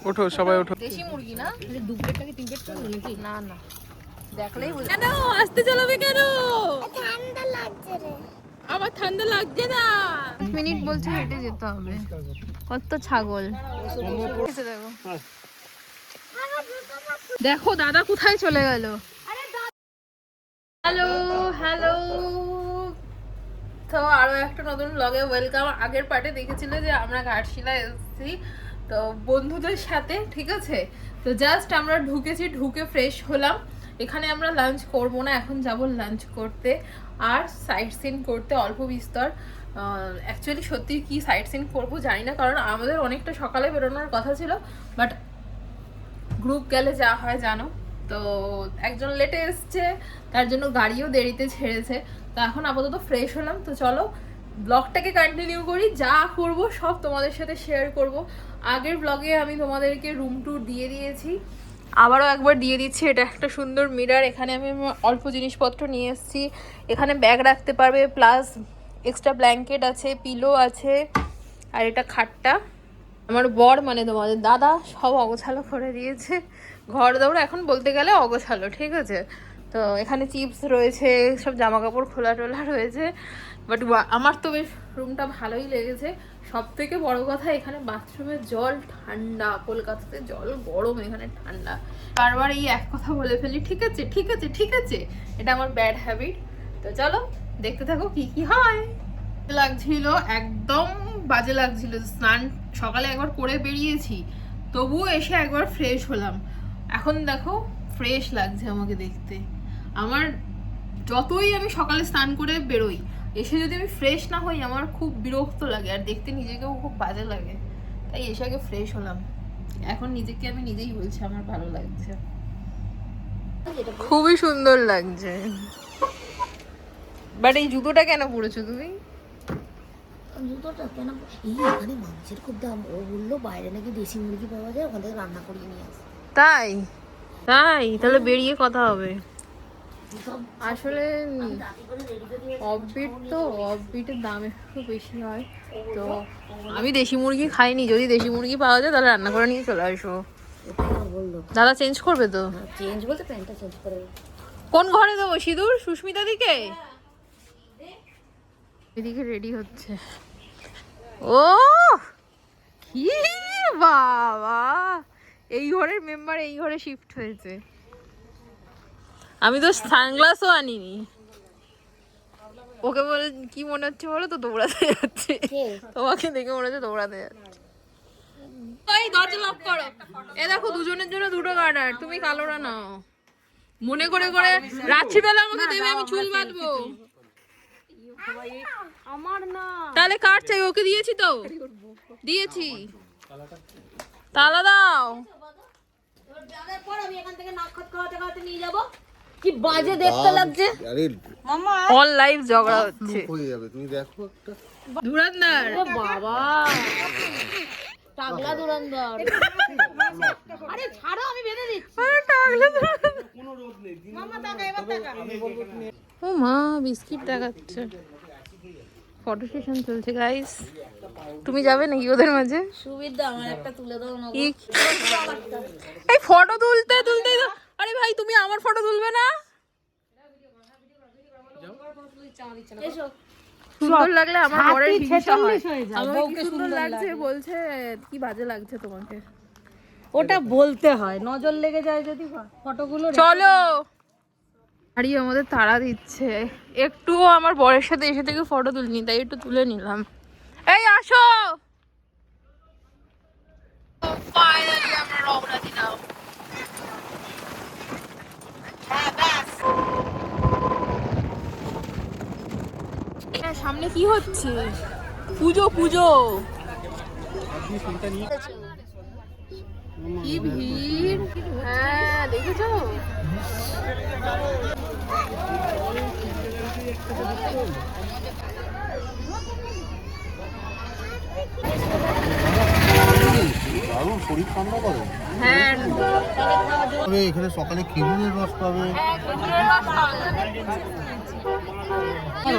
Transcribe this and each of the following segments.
ওঠো সবাই ওঠো। দেশি মুরগি না, দু প্লেট নাকি 3 প্লেট করলো নাকি? না না, দেখলেই বুঝে। কেন আসতে চালাবে কেন? ঠান্ডা লাগছে রে। আমার ঠান্ডা লাগছে না। 5 মিনিট বলছে হেঁটে যেতে হবে। কত ছাগল দেখো। দেখো দাদা কোথায় চলে গেল। হ্যালো হ্যালো, তো আরো একটা নতুন ব্লগে ওয়েলকাম। আগের পার্টে দেখেছিল যে আমরা ঘাটশিলা এসেছি তো বন্ধুদের সাথে, ঠিক আছে। তো জাস্ট আমরা ঢুকেছি, ঢুকে ফ্রেশ হলাম। এখানে আমরা লাঞ্চ করব না, এখন যাব লাঞ্চ করতে আর সাইট সিন করতে অল্প বিস্তর। অ্যাকচুয়ালি সত্যি কি সাইট সিন করবো জানি না, কারণ আমাদের অনেকটা সকালে বেরোনোর কথা ছিল, বাট গ্রুপ গেলে যা হয় জানো। তো একজন লেটে এসছে, তার জন্য গাড়িও দেরিতে ছেড়েছে। তো এখন আপাতত ফ্রেশ হলাম। তো চলো ব্লগটাকে কন্টিনিউ করি, যা করব সব তোমাদের সাথে শেয়ার করব। আগের ব্লগে আমি তোমাদেরকে রুম ট্যুর দিয়ে দিয়েছি, আবারও একবার দিয়ে দিচ্ছি। এটা একটা সুন্দর মিরর, এখানে আমি অল্প জিনিসপত্র নিয়ে এসেছি। এখানে ব্যাগ রাখতে পারবে, প্লাস এক্সট্রা ব্ল্যাঙ্কেট আছে, পিলো আছে, আর এটা খাটটা। আমার বর মানে তোমাদের দাদা সব অগোছালো করে দিয়েছে, ঘর দৌড় এখন বলতে গেলে অগোছালো, ঠিক আছে। তো এখানে চিপস রয়েছে, সব জামা কাপড় খোলা টোলা রয়েছে, বাট আমার তো বেশ রুমটা ভালোই লেগেছে। সব থেকে বড় কথা এখানে বাথরুমের জল ঠান্ডা, কলকাতাতে জল গরম, এখানে ঠান্ডা। বারবার এই এক কথা বলে ফেলি, ঠিক আছে ঠিক আছে ঠিক আছে, এটা আমার ব্যাড হ্যাবিট। তো চলো দেখতে থাকো কি কি হয়। লাগছিল একদম বাজে লাগছিল, স্নান সকালে একবার করে বেরিয়েছি, তবুও এসে একবার ফ্রেশ হলাম। এখন দেখো ফ্রেশ লাগছে আমাকে দেখতে। আমার যতই আমি সকালে স্নান করে বেরোই, এসে যদি আমি ফ্রেশ না হই আমার খুব বিরক্ত লাগে, আর দেখতে নিজেকেও খুব বাজে লাগে। তাই এসে আগে ফ্রেশ হলাম, এখন নিজেকে আমি নিজেই বলছি আমার ভালো লাগছে, খুবই সুন্দর লাগছে। বাট এই জুতোটা কেন পরেছো তুমি? জুতোটা কেন? এখানে মাংসের খুব দাম। ও বললো বাইরে নাকি দেশি মুরগি পাওয়া যায়, ওখান থেকে রান্না করিয়ে নিয়ে আসে। তাই তাই, তাহলে বেরিয়ে কথা হবে। আসলে অফবিট তো, অফবিটের দাম একটু বেশি হয়। তো আমি দেশি মুরগি খাইনি, যদি দেশি মুরগি পাওয়া যায় তাহলে রান্না করে নিয়ে চলে আসবো। বললো দাদা চেঞ্জ করবে তো? চেঞ্জ বলতে প্যান্টটা চেঞ্জ করে। কোন ঘরে দেবো সিঁদুর? সুস্মিতা দিকে? এদিকে রেডি হচ্ছে। ও কি বাবা, এই ঘরের মেম্বার এই ঘরে শিফট হয়েছে। আমি তো সানগ্লাসও আনিনি। ওকে বলে কি মনে হচ্ছে বলো তো, দৌড়াতে যাচ্ছে। তোমাকে দেখে মনে হচ্ছে দৌড়াতে যাচ্ছে। এই দরজা লক করো। এ দেখো দুজনের জন্য দুটো গার্ডার, তুমি কালোরা নাও। মনে করে করে রাত্রিবেলা আমাকে দেবে, আমি চুল বাঁধবো। আমার না, তাহলে কার চাই? ওকে দিয়েছি তো, দিয়েছি। তালা দাও। আমি এখান থেকে নাক খত খাওয়াতে খাওয়াতে নিয়ে যাবো। কি বাজে দেখতে লাগছে। মামা অল লাইভ ঝগড়া হচ্ছে। হয়ে যাবে, তুমি দেখো একটা ধুরন্ধর বাবা, টাগলা ধুরন্ধর। আরে ছাড়ো, আমি বেঁধে দিচ্ছি। আরে টাগলা ধুরন্ধর। কোনো রোদ নেই। মামা টাকা এবার টাকা। ও মা, বিস্কিট দেখাচ্ছে। ফটো সেশন চলছে গাইস, তুমি যাবে নাকি ওদের মাঝে? সুবিধা আমার একটা তুলে দাও না। এই ফটো তুলতে তুলতে, আরে ভাই তুমি আমার ফটো তুলবে না? এসো। সুন্দর লাগলে আমার বরের হিংসা হয়। আমাকে সুন্দর লাগছে বলছে কি বাজে লাগছে তোমাকে। ওটা বলতে হয়, নজর লেগে যায় যদি ফটোগুলো। চলো, আরে আমাদের তাড়া দিচ্ছে, একটুও আমার বরের সাথে এসে থেকে ফটো তুলিনি, তাই একটু তুলে নিলাম। এই আসো, ফাইনালি আমরা রওনা দিলাম। সামনে কি হচ্ছে? পুজো পুজো, কি ভিড়। হ্যাঁ দেখেছো? শরীর ঠান্ডা করে। হ্যাঁ তবে এখানে সকালে খেজুরের রস পাবে। খেজুরের রস পাওয়া যাবে।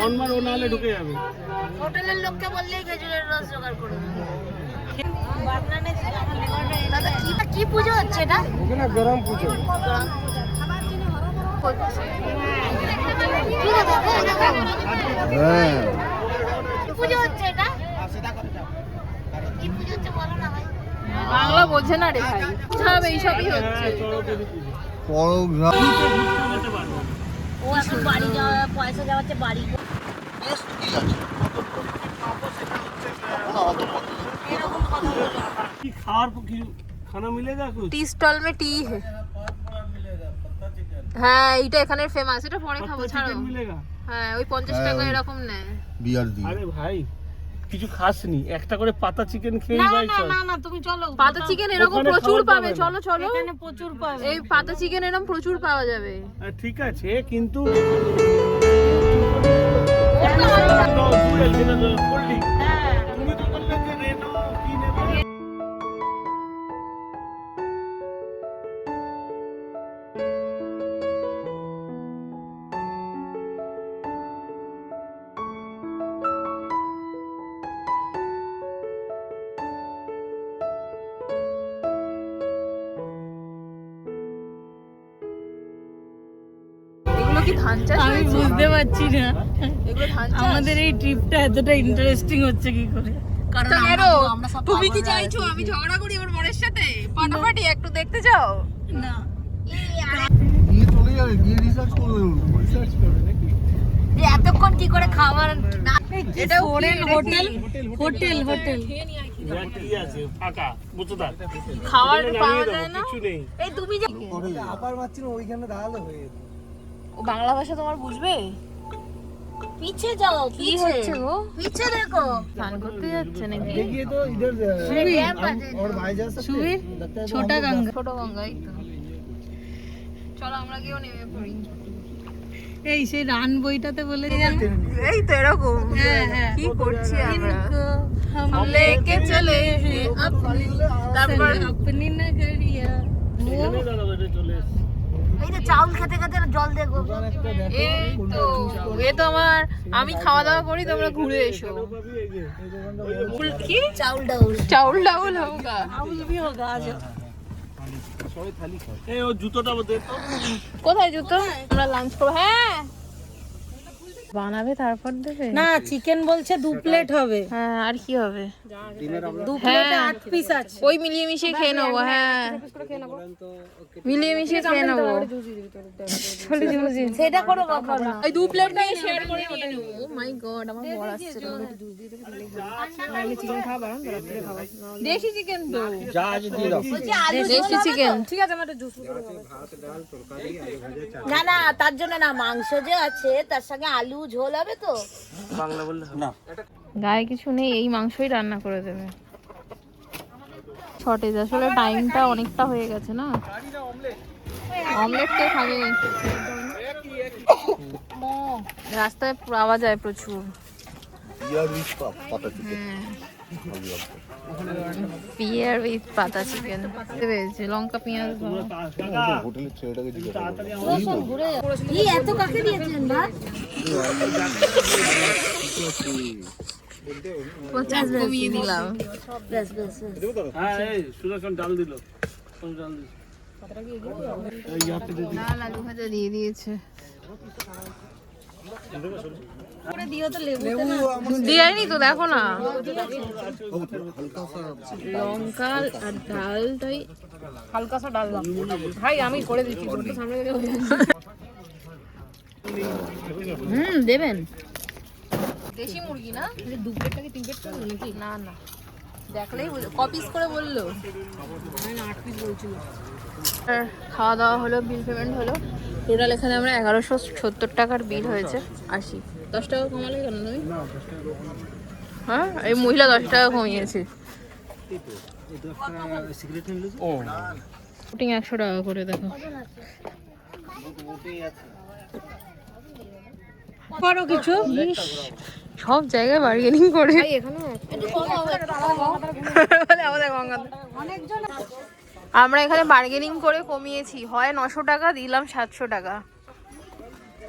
অনমার ও নাহলে ঢুকে যাবে। হোটেলের লোককে বললেই খেজুরের রস জোগাড় করে দেবে। দাদা কি পুজো হচ্ছে এটা? ওখানে গরম পুজো। হ্যাঁ কি পুজো হচ্ছে এটা? কি পুজো হচ্ছে বলো না ভাই। বাংলা বোঝে না রে ভাই, সব এইসবই হচ্ছে। পরগ্রাম ও এখন বাড়ি যাওয়া, পয়সা যাওয়াচ্ছে বাড়ি। বেশ ঠিক আছে। কি খাওয়ার কি খানা মিলেগা কুছ? टी स्टॉल में टी है। হ্যাঁ এইটা এখানে ফেমাস, এটা পরে খাবো ছাড়ো। চিকেন মিলেগা? হ্যাঁ ওই 50 টাকা এরকম নেয়। বিয়ার দিয়ে। আরে ভাই কিছু খাসনি, একটা করে পাতা চিকেন খেয়ে যাই চল। না তুমি চলো। পাতা চিকেন এরকম ওখানে প্রচুর খাওয়া পাবে, যাবে না। চলো চলো। এখানে প্রচুর পাবে। এই পাতা চিকেন এরকম প্রচুর পাওয়া যাবে। ঠিক আছে কিন্তু তুমি তো বললে যে রেনো কি নেবে। এগুলো কি ধান চাষ আমি হয়েছে? বুঝতে পারছি না এগুলো ধান চাষ? আমাদের এই ট্রিপটা এতটা ইন্টারেস্টিং হচ্ছে কি করে। কারণ তো কেন? আমরা সব তুমি কি পাগল চাইছো হয়ে আমি ঝগড়া করি আমার বরের সাথে? পাটাপাটি একটু দেখতে চাও? না গিয়ে চলে যাবে, গিয়ে রিসার্চ করবে। রিসার্চ করবে নাকি? যে এতক্ষণ কি করে খাবার না এটা ফরেন হোটেল হোটেল হোটেল কি আছে ফাঁকা বুঝদার খাবার পাওয়া যায় না। কিছু নেই। এই তুমি যে আবার মারছি না, ওইখানে দাঁড়ালে হয়ে যেত। ও বাংলা ভাষা তোমার বুঝবে? পিছে যাও, কি পিছে হচ্ছে গো? পিছে দেখো। স্নান করতে যাচ্ছে নাকি? देखिए तो इधर और भाई जा सकते সুবীর लगता है तो ছোটা গঙ্গা। ছোট গঙ্গাই তো। চলো আমরা গিয়েও নেমে পড়ি। এই সেই রান বইটাতে বলে এই তো এরকম। হ্যাঁ হ্যাঁ কি করছি আমরা? हम লেকে চলে তারপর अपनी नगरिया এখানে দাঁড়াবো, এটা চলে এসেছে। এই যে চাউল খেতে খেতে জল দেখো। এই তো এ তো আমি খাওয়া দাওয়া করি, তোমরা ঘুরে এসো। পাবি এই যে এই দোকানটা কি চাউল ডাউল। চাউল ডাউল হোগা। चावल भी होगा आज। সবাই থালি খায়। এই ও জুতোটা দে তো। কোথায় জুতো? আমরা লাঞ্চ করবো। হ্যাঁ বানাবে তারপর দেবে। না চিকেন বলছে 2 প্লেট হবে, হ্যাঁ আর কি হবে? 2 প্লেটে 8 পিস আছে। ওই মিলিয়ে মিশিয়ে খেয়ে নেবো। হ্যাঁ মিলিয়ে মিশিয়ে খেয়ে নেবো। সেটা করো বাবা না। এই 2 প্লেট নিয়ে শেয়ার করে নিয়ে নেবো। ও মাই গড আমার বড় আসছে। দেশি চিকেন তো। যা আজ দিয়ে দাও। দেশি চিকেন। না না তার জন্য না, মাংস যে আছে তার সঙ্গে আলু ঝোল হবে তো। বাংলা বললে না। গায়ে কিছু নেই, এই মাংসই রান্না করে দেবে। শর্টেজ আসলে টাইমটা অনেকটা হয়ে গেছে না। অমলেট কে খাবে? রাস্তায় পাওয়া যায় প্রচুর। বিয়ার উইথ পাতা চিকেন। পিয়ার উইথ পাতা চিকেন পেয়েছে, লঙ্কা পেঁয়াজ দাও। হোটেলের ছেলেটাকে জিজ্ঞাসা করবে। কি এত কাকে দিয়েছেন ভাত? 50 কমিয়ে দিলাম। বেশ বেশ বেশ। হ্যাঁ এই সুদর্শন ডাল দিল। কোন ডাল দিল? এই ইয়াতে দে দিল। লাল আলু ভাজা দিয়ে দিয়েছে। দিয়ানি তো দেখো না। লঙ্কা আর ডালটাই হালকা সা ডাল দাও ভাই, আমি করে দিচ্ছি। সামনে দেবেন। দেশি মুরগি না? 2 প্লেট নাকি 3 প্লেট করলো নাকি? না না দেখলেই ক পিস করে বললো। 8 পিস বলছিল। খাওয়া দাওয়া হলো, বিল পেমেন্ট হলো। টোটাল এখানে আমরা 1170 টাকার বিল হয়েছে। 80 10 টাকা কমালে কেন তুমি? হ্যাঁ এই মহিলা 10 টাকা কমিয়েছে। ও শুটিং 100 টাকা করে দেখো। করো কিছু। সব জায়গায় বার্গেনিং করে এখানে বলে আমাদের গঙ্গাধর। আমরা এখানে বার্গেনিং করে কমিয়েছি, হয় 900 টাকা, দিলাম 700 টাকা।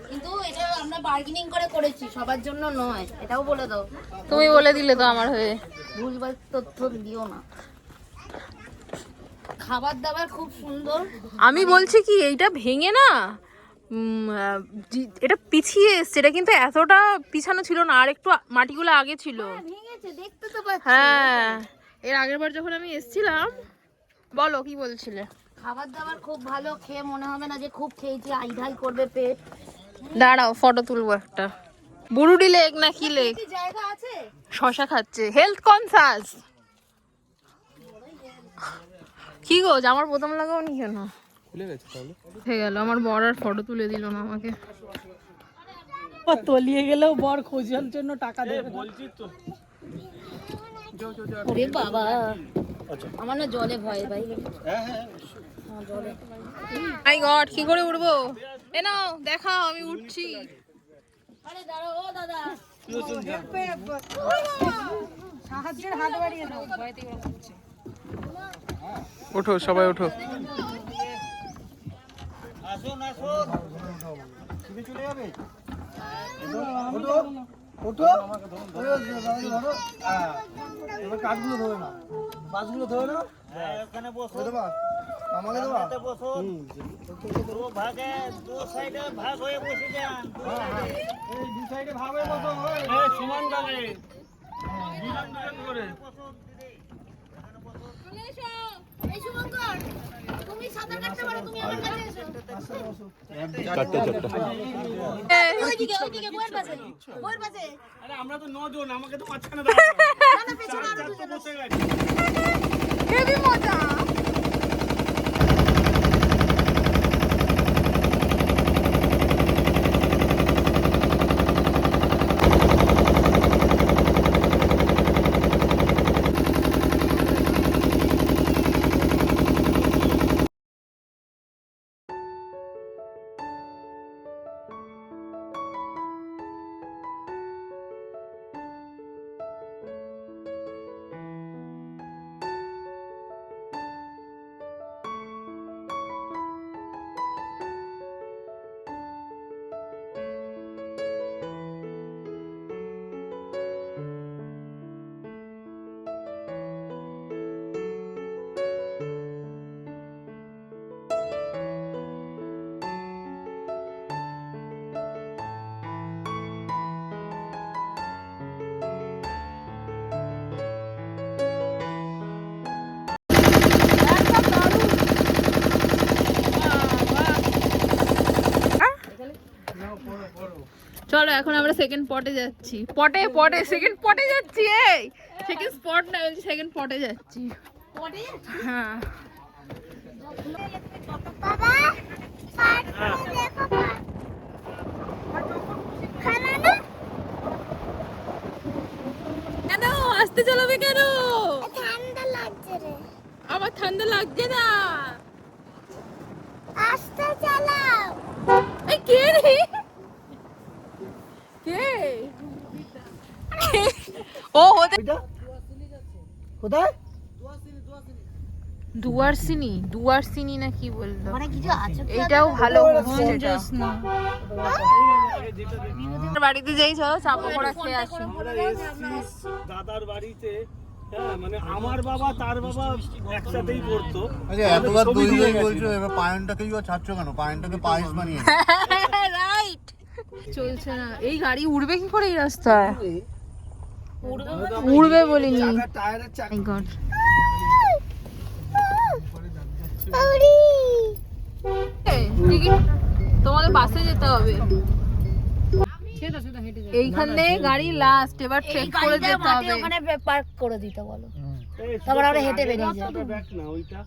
কিন্তু এটা আমরা বার্গেনিং করে করেছি, সবার জন্য নয়, এটাও বলে দাও। তুমি বলে দিলে তো আমার হয়ে। ভুলভাল তথ্য দিও না। খাবার দাবার খুব সুন্দর। আমি বলছি কি এইটা ভেঙে না এটা পিছিয়ে এসছে, এটা কিন্তু এতটা পিছানো ছিল না, আর একটু মাটিগুলো আগে ছিল। ভেঙেছে, দেখতে তো পাচ্ছি। হ্যাঁ, এর আগের বার যখন আমি এসেছিলাম। বলো কি বলছিলে? খাবার দাবার খুব ভালো, খেয়ে মনে হবে না যে খুব খেয়েছি, আইঢাই করবে পেট। দাঁড়াও ফটো তুলবো একটা। বুরুডি লেক না কি লেক? কি জায়গা আছে? শশা খাচ্ছে, হেলথ কনসাস। কি গো, আমার বোতাম লাগাও নি কেন? খুলে গেছে তাহলে। হয়ে গেল, আমার বর আর ফটো তুলে দিল না আমাকে। তলিয়ে গেলেও বর খোঁজার জন্য টাকা দেবে। বলছি তো ওরে বাবা, আমার না জলে ভয় ভাই। মাই গড, কি করে উঠবো? এ নাও দেখাও, আমি উঠছি। আরে দাঁড়াও ও দাদা, সাহায্যের হাত বাড়িয়ে দাও। ওঠো সবাই ওঠো। আসুন আসুন। তুমি চলে যাবে? ওঠো ওঠো। এবার কাঠগুলো ধরে না, বাসগুলো ধরে না। এখানে বসো। দেবা আমাকে দেবা। বসো। দু ভাগে দু সাইডে ভাগ হয়ে বসে যান। এই দু সাইডে ভাগ হয়ে বসো। এই সমান ভাগে। দুজন দুজন করে। এই শুভঙ্কর, তুমি সাঁতার কাটতে পারো, তুমি আমার কাছে এসো। ওইদিকে বইয়ের পাশে, বইয়ের পাশে। আরে আমরা তো 9 জন, আমাকে তো মাঝখানে দাও। না পেছনে আরো চারটে দুজন। বসে গেছে। হেভি মজা। চলো এখন আমরা সেকেন্ড পটে যাচ্ছি। পটে পটে সেকেন্ড পটে যাচ্ছি। এই সেকেন্ড স্পট না, বলছি সেকেন্ড পটে যাচ্ছি। হ্যাঁ কেন আসতে চালাবে কেন? ঠান্ডা লাগছে রে। আমার ঠান্ডা লাগছে না। আস্তে চালাও। এই কে রে? কে? ও হতে কোথায়? দুয়ারসিনি না কি বললো? মানে কিছু আছে কি? এইটাও ভালো হোমস্টেটা। বাড়িতে যাই, চলো চা পকোড়া খেয়ে আসি। আমরা এসছি দাদার বাড়িতে। হ্যাঁ, মানে আমার বাবা তার বাবা একসাথেই পড়তো। আচ্ছা এতবার দই দই বলছো, এবার পায়নটাকে কি ছাড়ছ কেন? পায়নটাকে পায়েস বানিয়ে রাইট। চলছে না এই গাড়ি, উড়বে কি করে এই রাস্তায়? উড়বে বলিনি। টায়ারের চাকা। My God. তোমাদের বাসে যেতে হবে। এইখানে গাড়ি লাস্ট, এবার ট্রেক করে যেতে হবে। ওখানে পার্ক করে দিতে বলো, তারপর আমরা হেঁটে বেরিয়ে যাবো। দেখ না ওইটা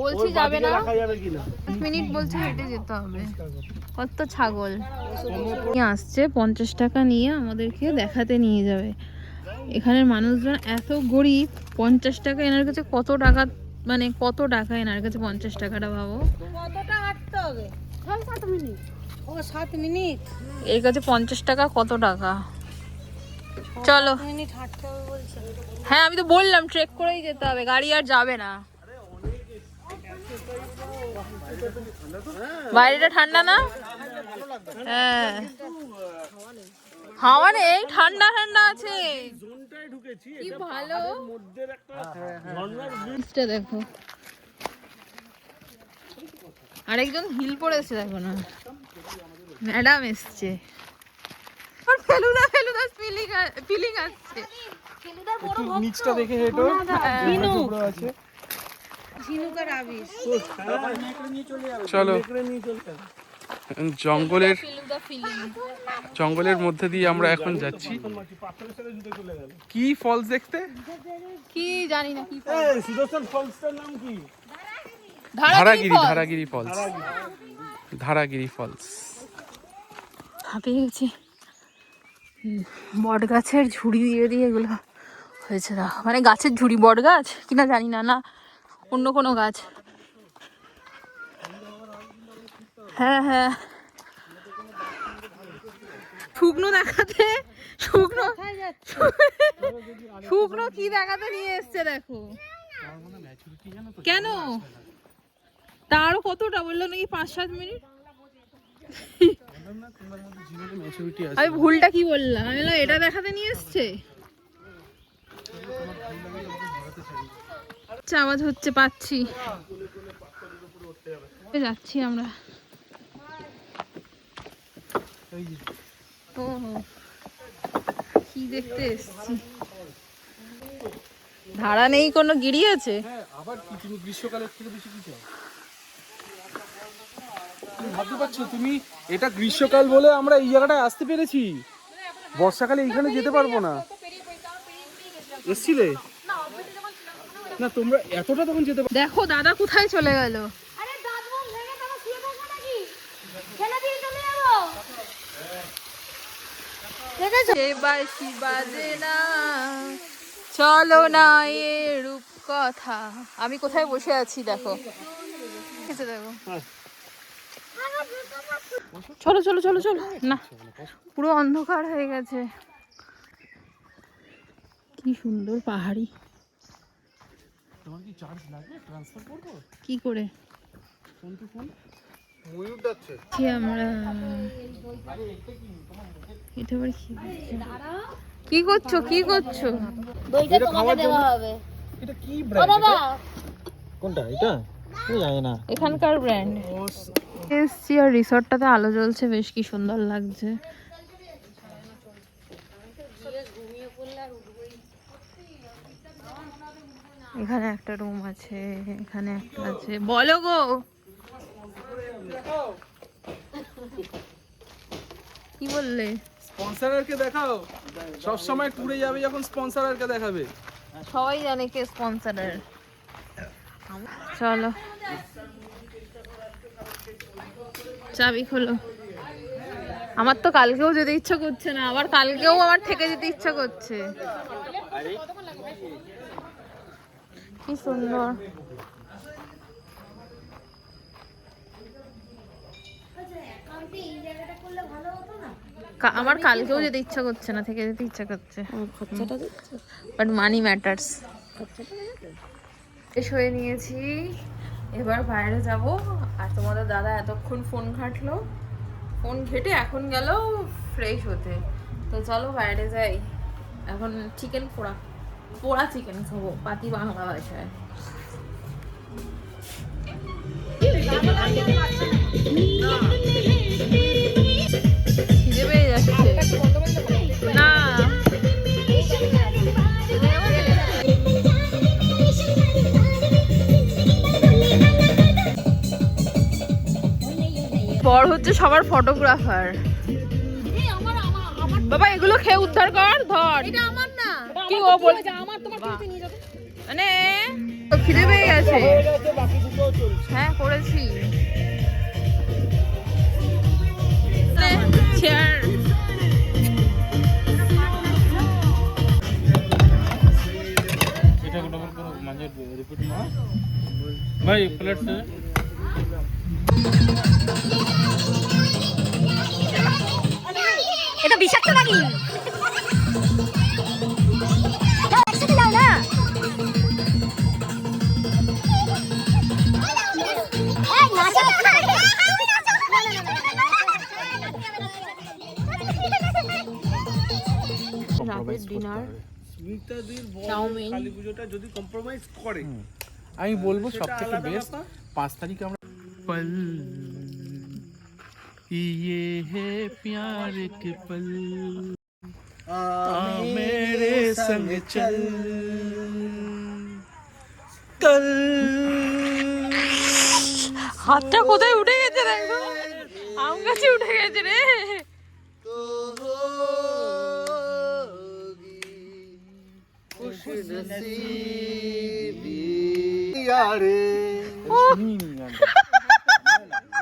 বলছি যাবে না, রাখা যাবে কিনা। 5 মিনিট বলছে হেঁটে যেতে হবে। কত ছাগল নিয়ে আসছে, 50 টাকা নিয়ে আমাদেরকে দেখাতে নিয়ে যাবে। এখানের মানুষজন এত গরিব, 50 টাকা এনার কাছে কত টাকা, মানে কত টাকা এনার কাছে 50 টাকাটা ভাবো। কতটা হাঁটতে হবে? 7 মিনিট। ও 7 মিনিট। এর কাছে 50 টাকা কত টাকা? চলো। মিনিট হাঁটতে হবে বলছে। হ্যাঁ আমি তো বললাম ট্রেক করেই যেতে হবে, গাড়ি আর যাবে না। বাইরেটা ঠান্ডা না? হ্যাঁ হাওয়া নেই, ঠান্ডা ঠান্ডা আছে। জোনটায় ঢুকেছি, কি এটা ভালো। পাহাড়ের মধ্যের একটা ঝর্ণার জিনিসটা দেখো, আরেকজন হিল পড়েছে দেখো না, ম্যাডাম এসছে। ফেলুদা ফেলুদা ফিলিং আসছে। নিচটা দেখে হেঁটো আছে। ঝিনুকের আবিষ। চলো জঙ্গলের ফেলুদা ফিলিং। জঙ্গলের মধ্যে দিয়ে আমরা এখন যাচ্ছি কি ফলস দেখতে। কি জানি না কি সুদর্শন ফলসটার নাম কি? ধারাগিরি ধারাগিরি ফলস। ধারাগিরি ফলস। হাঁপিয়ে গেছি। বট গাছের ঝুড়ি দিয়ে দিয়ে এগুলো হয়েছে, দেখো মানে গাছের ঝুড়ি, বট গাছ কিনা জানি না, না অন্য কোনো গাছ। হ্যাঁ হ্যাঁ শুকনো দেখাতে, শুকনো শুকনো কি দেখাতে নিয়ে এসছে দেখো। কেন তারও কতটা বললো নাকি 5-7 মিনিট। আমি ভুলটা কি বললাম, আমি বললাম এটা দেখাতে নিয়ে এসছে। আওয়াজ হচ্ছে পাচ্ছি, যাচ্ছি আমরা। ও কি দেখতে এসছি, ধারা নেই কোনো গিরি আছে। আবার কি তুমি গ্রীষ্মকালের থেকে বেশি কি চাও? তুমি ভাবতে পারছো তুমি এটা গ্রীষ্মকাল বলে আমরা এই জায়গাটায় আসতে পেরেছি, বর্ষাকালে এইখানে যেতে পারবো না। এসছিলে না তোমরা এতটা তখন যেতে দেখো দাদা কোথায় চলে গেল। আরে দাঁত মুখ ভেঙে তারা শুয়ে পড়বো নাকি? ফেলে দিয়ে চলে যাবো। দেখেছো? সে বাঁশি বাজে না, চলো না এ রূপ কথা। আমি কোথায় বসে আছি দেখো, দেখো। চলো চলো চলো চলো, না পুরো অন্ধকার হয়ে গেছে। কি সুন্দর পাহাড়ি। তোমার কি চার্জ লাগবে ট্রান্সফার করব? কি করে ফোন টু ফোন ময়ূর যাচ্ছে কি আমরা এটা আবার কি করছো কি করছো? দইটা তোমাকে দেওয়া হবে। এটা কি ও ব্র্যান্ড? দাদা কোনটা এটা? আমি জানি না। এখানকার ব্র্যান্ড। এসছি আর রিসর্টটাতে আলো জ্বলছে, বেশ কি সুন্দর লাগছে। এখানে একটা রুম আছে, এখানে একটা আছে। বলো গো কি বললে? স্পন্সরকে দেখাও, সব সময় ট্যুরে যাবে যখন স্পন্সরকে দেখাবে। সবাই জানে কে স্পন্সরার। চলো চাবি খোলো। আমার তো কালকেও যেতে ইচ্ছা করছে না, আবার কালকেও আমার থেকে যেতে ইচ্ছা করছে। কি সুন্দর। আমার কালকেও যেতে ইচ্ছা করছে না, থেকে যেতে ইচ্ছা করছে। But money matters. শেষ হয়ে নিয়েছি, এবার বাইরে যাব। আর তোমাদের দাদা এতক্ষণ ফোন ঘাঁটলো, ফোন ঘেটে এখন গেল ফ্রেশ হতে। তো চলো বাইরে যাই। এখন চিকেন পোড়া, পোড়া চিকেন খাবো পাতি বাংলা ভাষায়। খিদে পেয়ে যাচ্ছে না। বড় হচ্ছে সবার ফটোগ্রাফার। বাবা এগুলো খেয়ে উদ্ধার কর, ধর। এটা আমার না, কি ও বলছে আমার, তোমার কিনতে নিয়ে যাবে মানে। তো খিদে পেয়ে গেছে। হ্যাঁ করেছি। চেয়ার এটা ডবল করো, মানে রিপিট না ভাই। প্লেট এটা বিষাক্ত নাকি? রাতের ডিনার স্মিতাদির বড় চাউমিন। কালী পুজোটা যদি কম্প্রোমাইজ করে আমি বলবো সব সেটা থেকে আলাদা বেস্ট ব্যাপার। 5 তারিখে আমরা पल ये है प्यार के पल आ मेरे संग चल कल হাতটা কোথায় উঠে গেছে রে একদম আম গাছে উঠে গেছে রে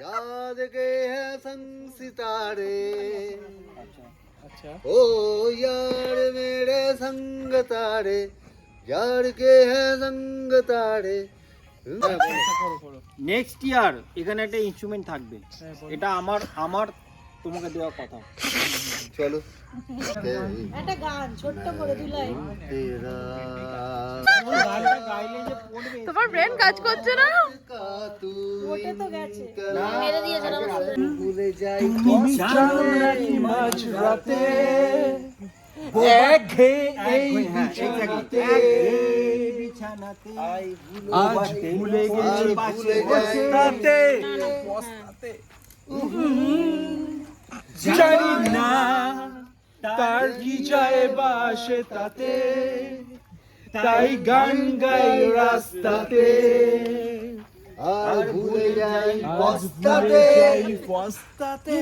याद के हैं संग सितारे अच्छा ओ यार मेरे संग तारे यार के हैं संग तारे নেক্সট ইয়ার এখানে একটা ইনস্ট্রুমেন্ট থাকবে, এটা আমার আমার তোমাকে দেওয়া কথা। चलो একটা গান ছোট্ট করে দুলাই तेरा গানটা গাইলে যে পড়বে তোমার ব্রেন কাজ করছে না का तू ওটা তো গেছে मेरे दिए जरा भूल जाए তুমি জানো নাকি মাঝ রাতে একঘে এই বিছানাতে বিছানাতে আজ ভুলে গেছি ভুলে যাই পস্তাতে জানি না তার কি যায় বাসে তাতে তাই গান গাই রাস্তাতে আর ভুলে যাই আজ ভুলে যাই পস্তাতে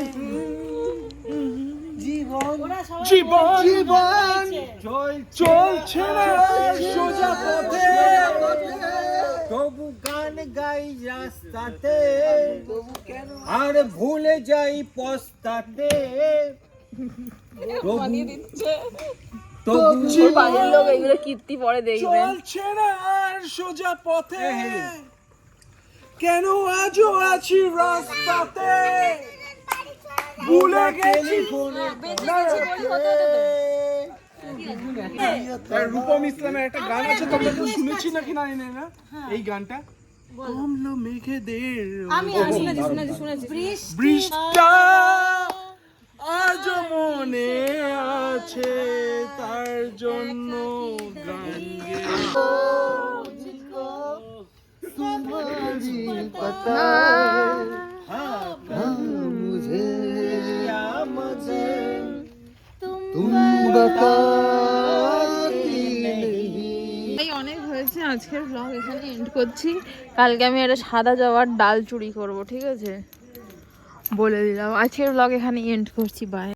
জীবন জীবন চলছে না সোজা পথে তবু গান গাই রাস্তাতে, আর ভুলে যাই পস্তাতে। বাড়ির লোক এগুলো কীর্তি পরে দেখবে চলছে না আর সোজা পথে কেন আজও আছি রাস্তাতে ভুলে গেছি রূপম ইসলামের একটা গান আছে তোমরা কেউ শুনেছি নাকি না না এই গানটা কমলো মেঘেদের আমি শুনেছি বৃষ্টা আজ মনে আছে তার জন্য গান तुम्हारी पता मुझे तुम बताती नहीं এই অনেক হয়েছে, আজকের ব্লগ এখানে এন্ড করছি। কালকে আমি একটা সাদা জবার ডাল চুরি করব, ঠিক আছে, বলে দিলাম। আজকের ব্লগ এখানে এন্ড করছি, বাই।